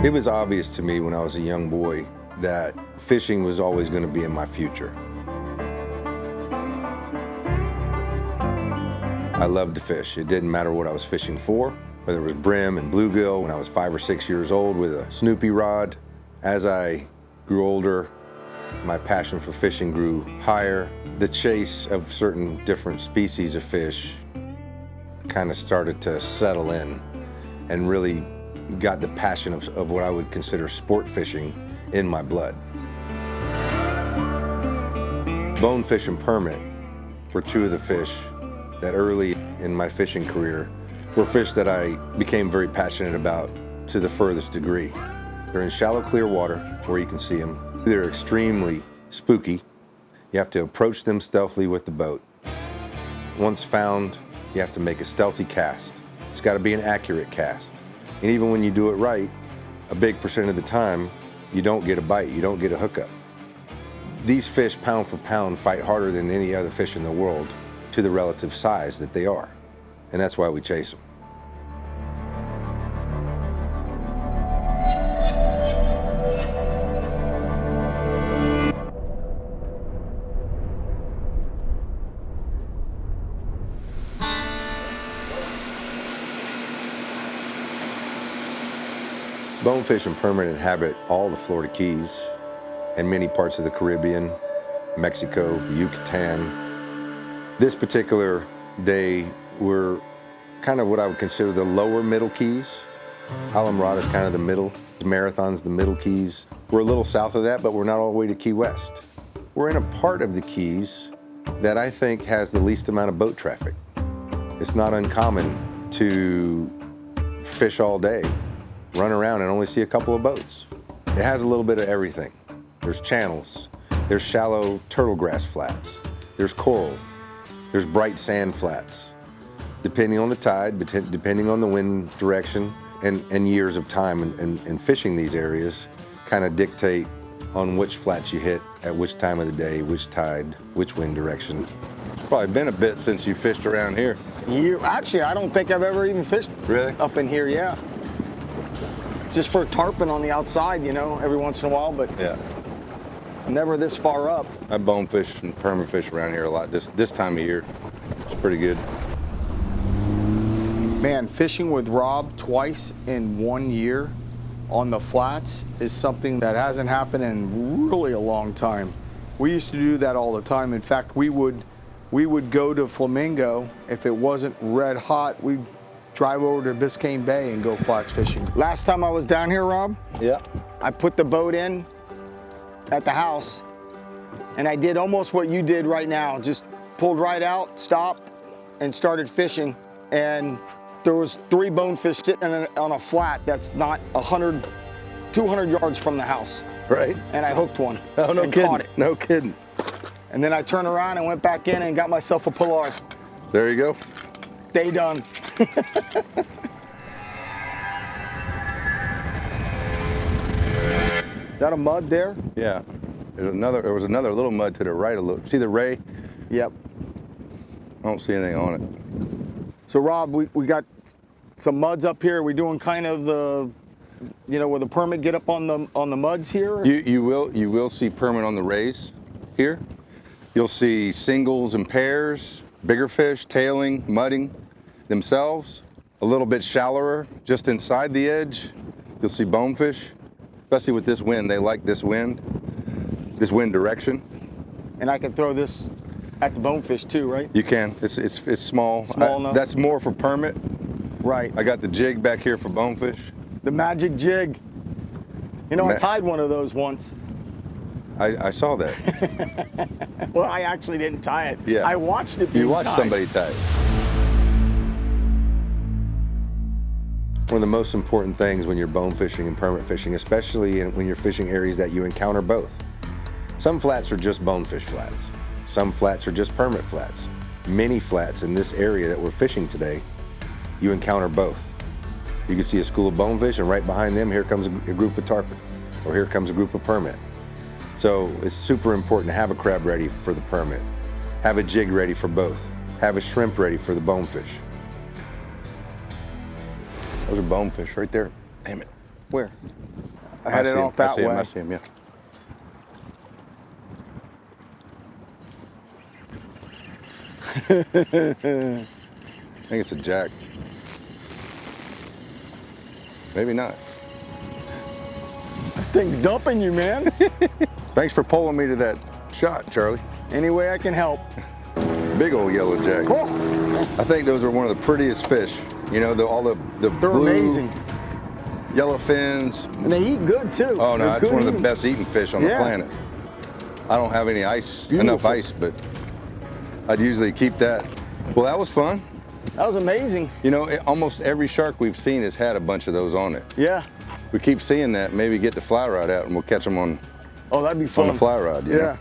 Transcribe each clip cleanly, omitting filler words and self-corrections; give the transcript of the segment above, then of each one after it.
It was obvious to me when I was a young boy that fishing was always going to be in my future. I loved to fish. It didn't matter what I was fishing for, whether it was brim and bluegill when I was 5 or 6 years old with a Snoopy rod. As I grew older, my passion for fishing grew higher. The chase of certain different species of fish kind of started to settle in and really got the passion of what I would consider sport fishing in my blood. Bonefish and permit were two of the fish that early in my fishing career were fish that I became very passionate about to the furthest degree. They're in shallow, clear water where you can see them. They're extremely spooky. You have to approach them stealthily with the boat. Once found, you have to make a stealthy cast. It's got to be an accurate cast. And even when you do it right, a big percent of the time, you don't get a bite, you don't get a hookup. These fish, pound for pound, fight harder than any other fish in the world to the relative size that they are. And that's why we chase them. Bonefish and permit inhabit all the Florida Keys and many parts of the Caribbean, Mexico, Yucatan. This particular day, we're kind of what I would consider the lower middle Keys. Alamrada is kind of the middle. Marathon's the middle Keys. We're a little south of that, but we're not all the way to Key West. We're in a part of the Keys that I think has the least amount of boat traffic. It's not uncommon to fish all day, run around and only see a couple of boats. It has a little bit of everything. There's channels, there's shallow turtle grass flats, there's coral, there's bright sand flats. Depending on the tide, depending on the wind direction, and years of time and fishing these areas kind of dictate on which flats you hit at which time of the day, which tide, which wind direction. It's probably been a bit since you fished around here. Actually, I don't think I've ever even fished up in here, yeah. Just for tarpon on the outside, you know, every once in a while, but yeah, never this far up. I bonefish and permafish around here a lot this time of year. It's pretty good. Man, fishing with Rob twice in 1 year on the flats is something that hasn't happened in really a long time. We used to do that all the time. In fact, we would go to Flamingo. If it wasn't red hot, we'd drive over to Biscayne Bay and go flats fishing. Last time I was down here, Rob, yeah, I put the boat in at the house, and I did almost what you did right now. Just pulled right out, stopped, and started fishing. And there was 3 bonefish sitting on a flat that's not 100, 200 yards from the house. Right. And I hooked one. Oh, no and kidding. Caught it. No kidding. And then I turned around and went back in and got myself a pullard. There you go. Day done. Is that a mud there? Yeah. There was another little mud to the right a little. See the ray? Yep. I don't see anything on it. So Rob, we got some muds up here. Are we doing kind of the, you know, where the permit get up on the muds here? You will see permit on the rays here. You'll see singles and pairs, bigger fish, tailing, mudding themselves. A little bit shallower, just inside the edge, you'll see bonefish. Especially with this wind, they like this wind direction. And I can throw this at the bonefish too, right? You can. It's small. Small enough. That's more for permit. Right. I got the jig back here for bonefish. The magic jig. You know, I tied one of those once. I saw that. Well, I actually didn't tie it. Yeah. I watched it being You watched tied. somebody tie it. One of the most important things when you're bone fishing and permit fishing, especially when you're fishing areas that you encounter both. Some flats are just bonefish flats. Some flats are just permit flats. Many flats in this area that we're fishing today, you encounter both. You can see a school of bonefish, and right behind them, here comes a group of tarpon, or here comes a group of permit. So it's super important to have a crab ready for the permit, have a jig ready for both, have a shrimp ready for the bonefish. Those are bonefish right there. Damn it. Where? I had it off that way. I see him, yeah. I think it's a jack. Maybe not. That thing's dumping you, man. Thanks for pulling me to that shot, Charlie. Any way I can help. Big old yellow jack. Oh. I think those are one of the prettiest fish. You know, all the They're blue, amazing. yellow fins. And they eat good too. Oh no, They're it's one of eating. the best eating fish on the planet. I don't have any enough Beautiful. ice, but I'd usually keep that. Well, that was fun. That was amazing. You know, almost every shark we've seen has had a bunch of those on it. Yeah. We keep seeing that. Maybe get the fly rod out and we'll catch them on. Oh, that'd be fun. On the fly rod. You know?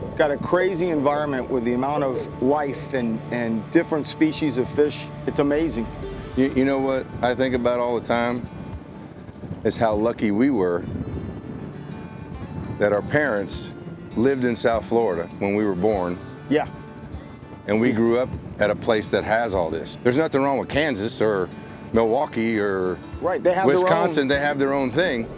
It's got a crazy environment with the amount of life and different species of fish. It's amazing. You know what I think about all the time is how lucky we were that our parents lived in South Florida when we were born. Yeah. And we grew up at a place that has all this. There's nothing wrong with Kansas or Milwaukee or They have Wisconsin. their own. They have their own thing.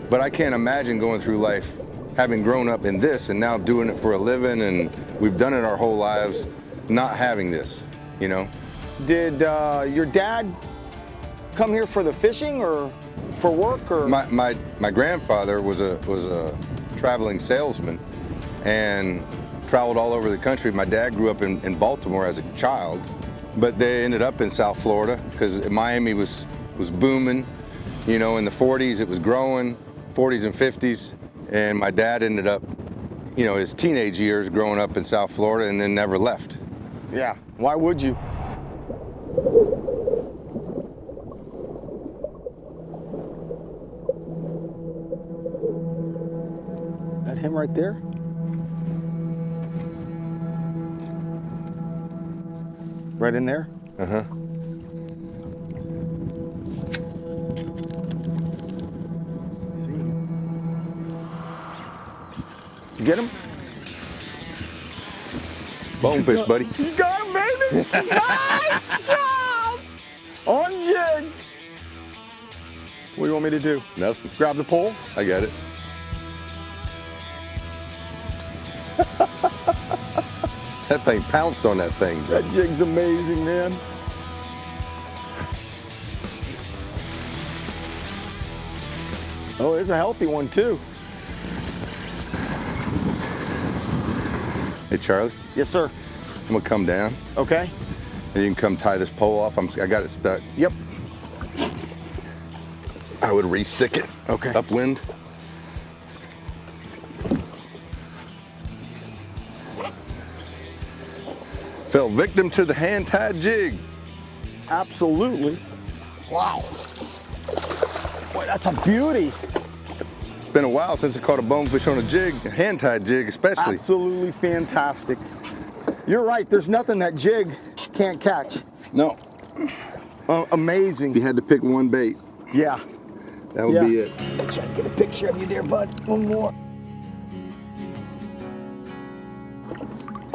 But I can't imagine going through life having grown up in this and now doing it for a living, and we've done it our whole lives, not having this, you know? Did your dad come here for the fishing or for work or? My grandfather was a traveling salesman and traveled all over the country. My dad grew up in Baltimore as a child, but they ended up in South Florida because Miami was booming. You know, in the 40s it was growing, 40s and 50s, and my dad ended up, you know, his teenage years growing up in South Florida and then never left. Yeah, why would you? That him right there? Right in there? Uh-huh. You get him? Bonefish, buddy. You got him, baby! Nice job! On jig! What do you want me to do? Nothing. Grab the pole? I got it. That thing pounced on that thing. That jig's amazing, man. Oh, it's a healthy one too. Hey, Charlie, Yes, sir. I'm gonna come down Okay. and you can come tie this pole off. I got it stuck. Yep. I would re-stick it. Okay. Upwind. Fell victim to the hand-tied jig. Absolutely. Wow. Boy, that's a beauty. It's been a while since I caught a bonefish on a jig, a hand-tied jig especially. Absolutely fantastic. You're right. There's nothing that jig can't catch. No, Amazing. if you had to pick one bait, Yeah. that would be it. Try to get a picture of you there, bud. One more.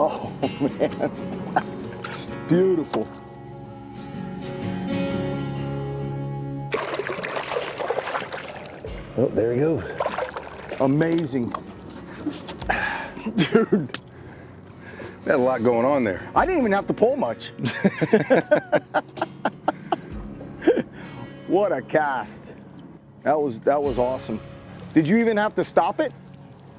Oh, man. Beautiful. Oh, there he goes. Amazing. Dude, Had a lot going on there. I didn't even have to pull much. What a cast. That was awesome. Did you even have to stop it?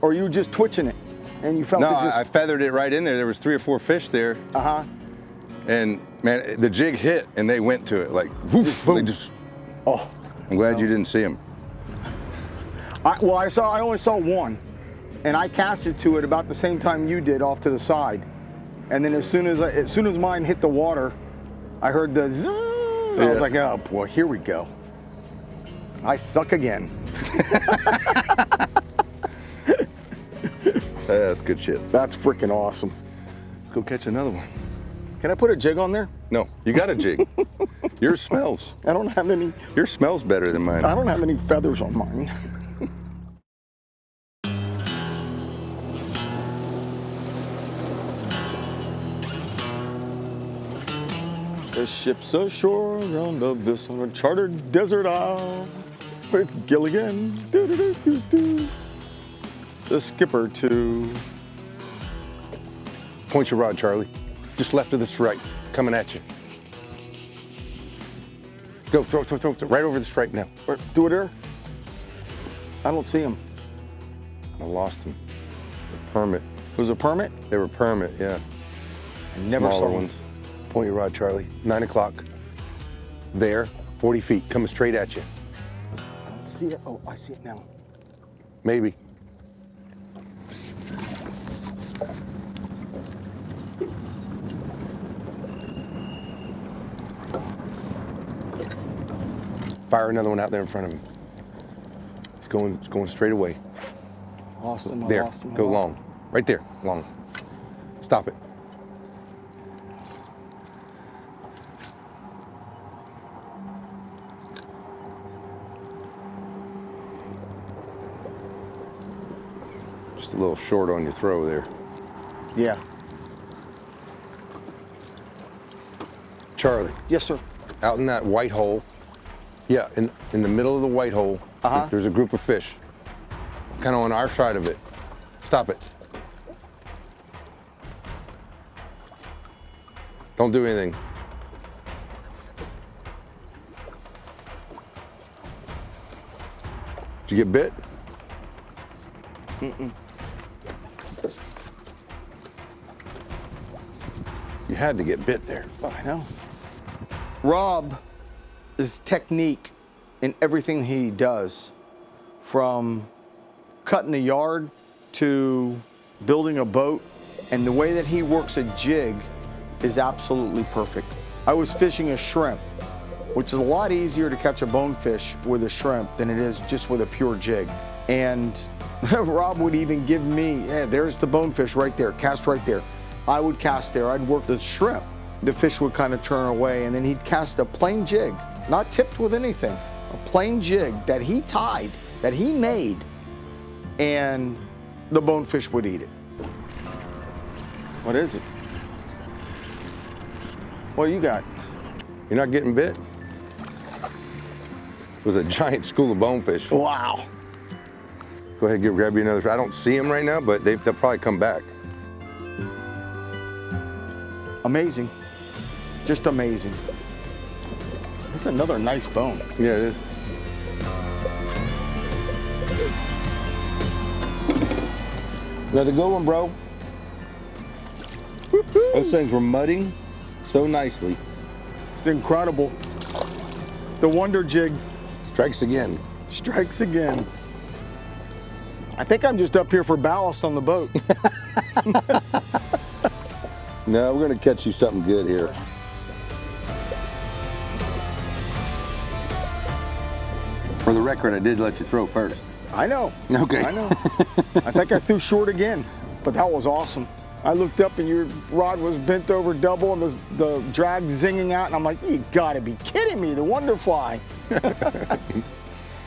Or you were just twitching it? And you felt No, it just... I feathered it right in there. There was 3 or 4 fish there. Uh-huh. And man, the jig hit and they went to it like, whoosh, boom. they just, Oh. I'm glad you didn't see them. I only saw one. And I casted to it about the same time you did off to the side. And then as soon as mine hit the water, I heard the zzz. I was Yeah. like, oh boy, here we go. I suck again. That's good shit. That's freaking awesome. Let's go catch another one. Can I put a jig on there? No, you got a jig. Yours smells. I don't have any. Yours smells better than mine. I don't have any feathers on mine. The ship's ashore round of this uncharted desert isle with Gilligan, do-do-do-do-do. The skipper too. Point your rod, Charlie. Just left of the stripe, coming at you. Go, throw, right over the stripe now. Do it there. I don't see him. I lost him. Permit. It was a permit? They were permit, yeah. I never Smaller saw ones. Point your rod, Charlie. 9 o'clock. There, 40 feet, coming straight at you. I don't see it. Oh, I see it now. Maybe. Fire another one out there in front of him. It's going straight away. Lost him. There, Lost him. go long. Right there, long. Stop it. Just a little short on your throw there. Yeah. Charlie, Yes, sir. out in that white hole, yeah, in the middle of the white hole, there's a group of fish, kind of on our side of it. Stop it. Don't do anything. Did you get bit? Mm-mm. You had to get bit there. Oh, I know. Rob's technique in everything he does, from cutting the yard to building a boat, and the way that he works a jig is absolutely perfect. I was fishing a shrimp, which is a lot easier to catch a bonefish with a shrimp than it is just with a pure jig. And Rob would even give me, yeah, there's the bonefish right there, cast right there. I would cast there, I'd work the shrimp. The fish would kind of turn away, and then he'd cast a plain jig, not tipped with anything, a plain jig that he tied, that he made, and the bonefish would eat it. What is it? What do you got? You're not getting bit? It was a giant school of bonefish. Wow. Go ahead, grab you another. I don't see them right now, but they'll probably come back. Amazing. Just amazing. That's another nice bone. Yeah, it is. Another good one, bro. Those things were mudding so nicely. It's incredible. The wonder jig Strikes again. strikes again. I think I'm just up here for ballast on the boat. No, we're gonna catch you something good here. For the record, I did let you throw first. I know. Okay. I know. I think I threw short again, but that was awesome. I looked up and your rod was bent over double and the drag zinging out, and I'm like, you gotta be kidding me, the wonder fly.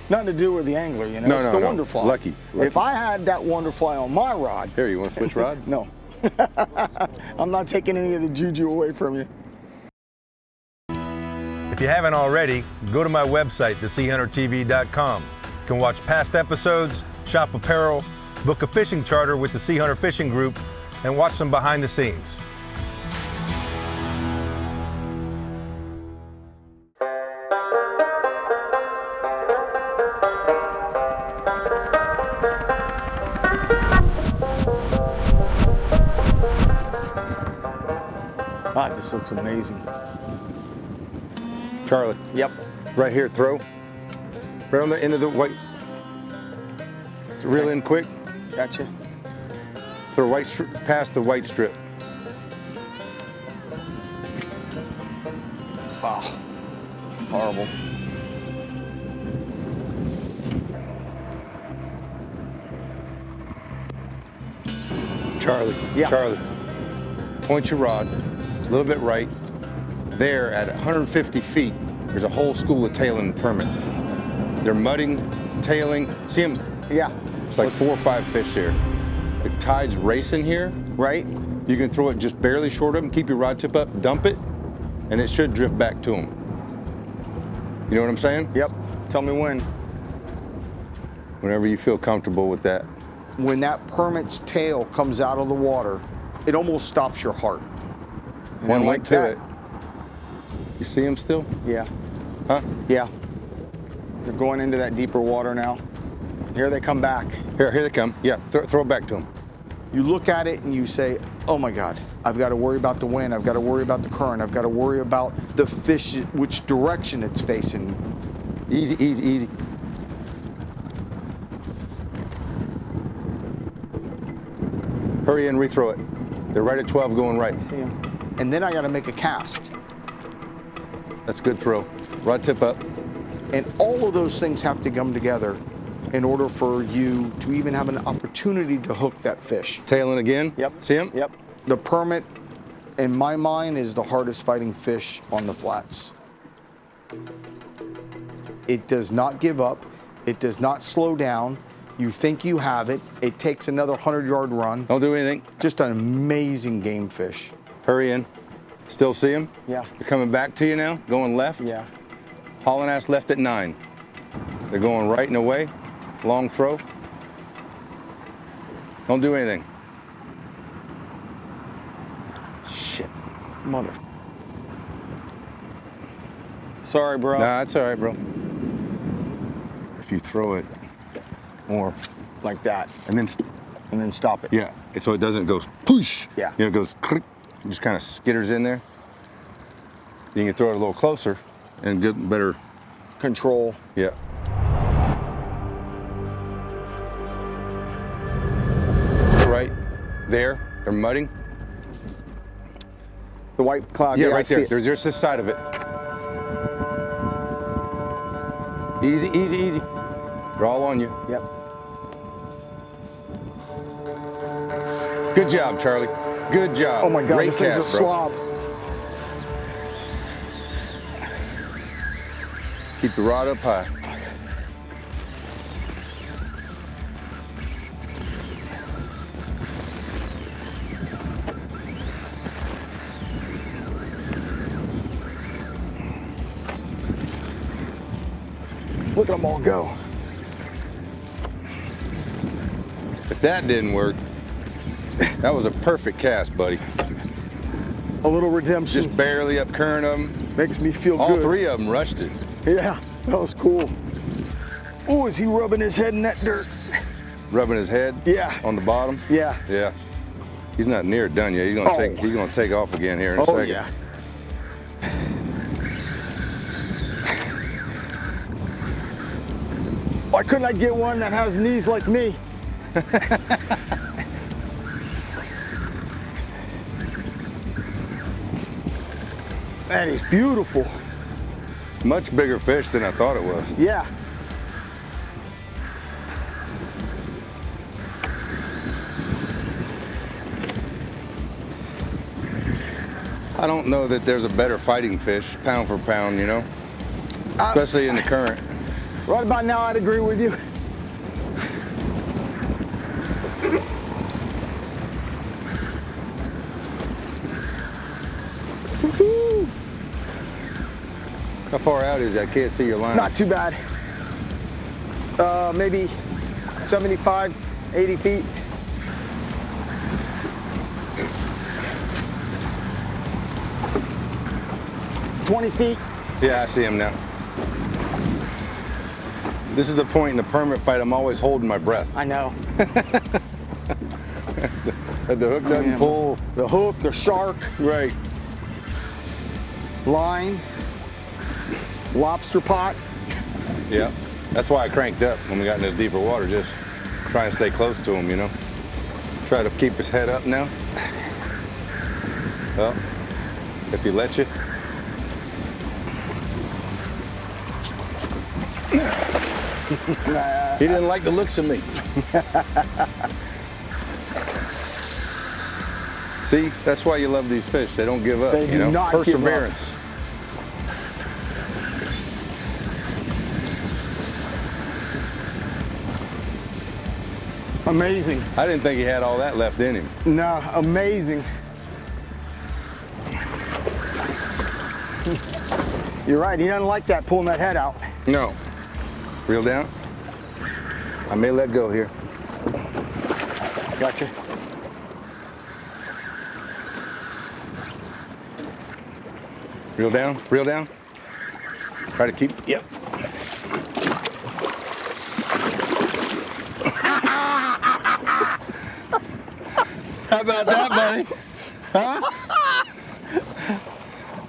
Nothing to do with the angler, you know, No, it's no, the no. wonder fly. Lucky. If I had that wonder fly on my rod, Here, you want to switch rod? no. I'm not taking any of the juju away from you. If you haven't already, go to my website, theseahuntertv.com. You can watch past episodes, shop apparel, book a fishing charter with the Seahunter Fishing Group, and watch some behind the scenes. God, this looks amazing. Charlie, Yep. right here, throw. Right on the end of the white. Reel in quick. Gotcha. Throw past the white strip. Wow. Horrible. Charlie, Yeah. Charlie, point your rod a little bit right. There at 150 feet, there's a whole school of tailing permit. They're mudding, tailing. See them? Yeah. It's like 4 or 5 fish here. The tide's racing here. Right? You can throw it just barely short of them, keep your rod tip up, dump it, and it should drift back to him. You know what I'm saying? Yep. Tell me when. Whenever you feel comfortable with that. When that permit's tail comes out of the water, it almost stops your heart. One like link to that. it. You see him still? Yeah. Huh? Yeah. They're going into that deeper water now. Here they come back. Here they come. Yeah, throw it back to him. You look at it and you say, oh my God, I've got to worry about the wind. I've got to worry about the current. I've got to worry about the fish, which direction it's facing. Easy, easy, easy. Hurry and rethrow it. They're right at 12 going right. See him. And then I got to make a cast. That's a good throw. Rod tip up. And all of those things have to come together in order for you to even have an opportunity to hook that fish. Tailing again. Yep. See him? Yep. The permit, in my mind, is the hardest fighting fish on the flats. It does not give up. It does not slow down. You think you have it. It takes another 100-yard run. Don't do anything. Just an amazing game fish. Hurry in. Still see him? Yeah. They're coming back to you now, going left. Yeah. Hauling ass left at 9. They're going right and away. Long throw. Don't do anything. Shit. Mother. Sorry, bro. Nah, that's all right, bro. If you throw it more, Like that. and then stop it. yeah, so it doesn't go push. Yeah. You know, it goes click, just kind of skitters in there. You can throw it a little closer and get better. Control. Yeah. Right there, they're mudding. The white cloud. Yeah, I right see there. it. There's just this side of it. Easy, easy, easy. They're all on you. Yep. Good job, Charlie. Good job. Oh my God, Great this thing's a cast, bro. slob. Keep the rod up high. Look at them all go. If that didn't work, that was a perfect cast, buddy. A little redemption. Just barely up current of them. Makes me feel All good. 3 of them rushed it. Yeah, that was cool. Oh, is he rubbing his head in that dirt? Rubbing his head. Yeah. On the bottom. Yeah. Yeah. He's not near done yet. He's gonna Oh. he's gonna take off again here in a Oh second. yeah. Why couldn't I get one that has knees like me? That is beautiful. Much bigger fish than I thought it was. Yeah. I don't know that there's a better fighting fish, pound for pound, you know? Especially in the current. Right about now, I'd agree with you. Woo-hoo. How far out is it? I can't see your line. Not too bad. Maybe 75, 80 feet. $20 feet. Yeah, I see him now. This is the point in the permit fight, I'm always holding my breath. I know. The hook doesn't pull. The hook, the shark, Right. line, lobster pot. Yeah. That's why I cranked up when we got in this deeper water, just trying to stay close to him, you know? Try to keep his head up now. Well, if he lets you. He didn't like the looks of me. See, that's why you love these fish. They don't give up, They you do know? not give up. Perseverance. Amazing. I didn't think he had all that left in him. No, amazing. You're right, he doesn't like that, pulling that head out. No. Reel down. I may let go here. Gotcha. Reel down, reel down. Try to keep. Yep. How about that, buddy? Huh?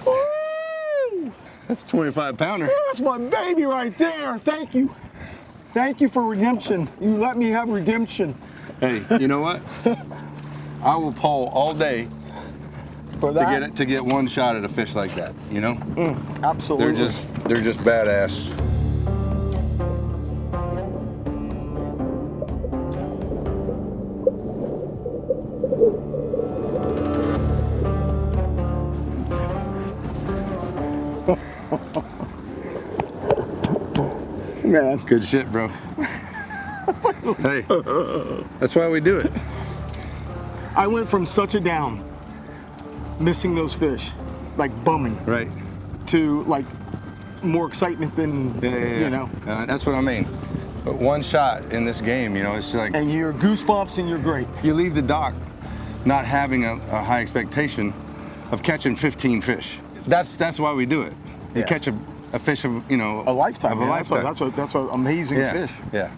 Woo! That's a 25-pounder. That's my baby right there. Thank you. Thank you for redemption. You let me have redemption. Hey, you know what? I will pull all day For that? to get one shot at a fish like that. You know? Absolutely. They're just badass. Man. Good shit, bro. Hey, that's why we do it. I went from such a down, missing those fish, like bumming, Right. to like more excitement than, you know. That's what I mean. But one shot in this game, you know, it's like And you're goosebumps and you're great. you leave the dock not having a high expectation of catching 15 fish. That's why we do it. You Yeah. catch a fish of, you know, A lifetime. Of a man. lifetime. That's what amazing yeah. fish. Yeah.